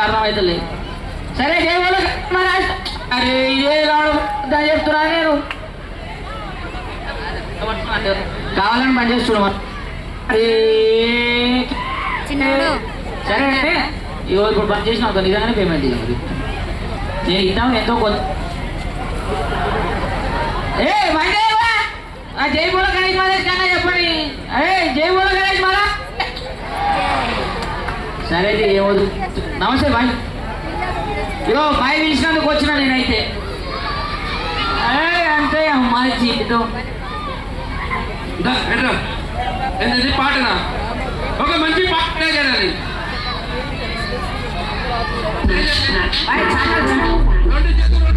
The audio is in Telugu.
అర్థమవుతలేదు. సరే జై బోలో మహారాజ్. అరే ఇదే రాడు దాన్ని చెప్తున్నా నేను కావాలని పని చేస్తున్నా. అరే సరే అంటే ఇవ్వ ఇప్పుడు పని చేసిన ఒక నిజంగానే పేమెంట్ ఇవ్వాలి. నేను ఇద్దాం ఎంతో కొంత. ఏ మండేవా జై బోలో గణేష్ మహారాజ్ కన్నా చెప్పండి. అరే జై బోలో గణేష్ మహారాజ్. సరే ఏమవుతుంది. నమస్తే బాయ్. ఇగో బాయ్ పిలిచినందుకు వచ్చినా నేనైతే. అంటే అమ్మాయి జీవితం ఏంటంటే పాటనా ఒక మంచి పాట చేయాలి. రెండు చేతులు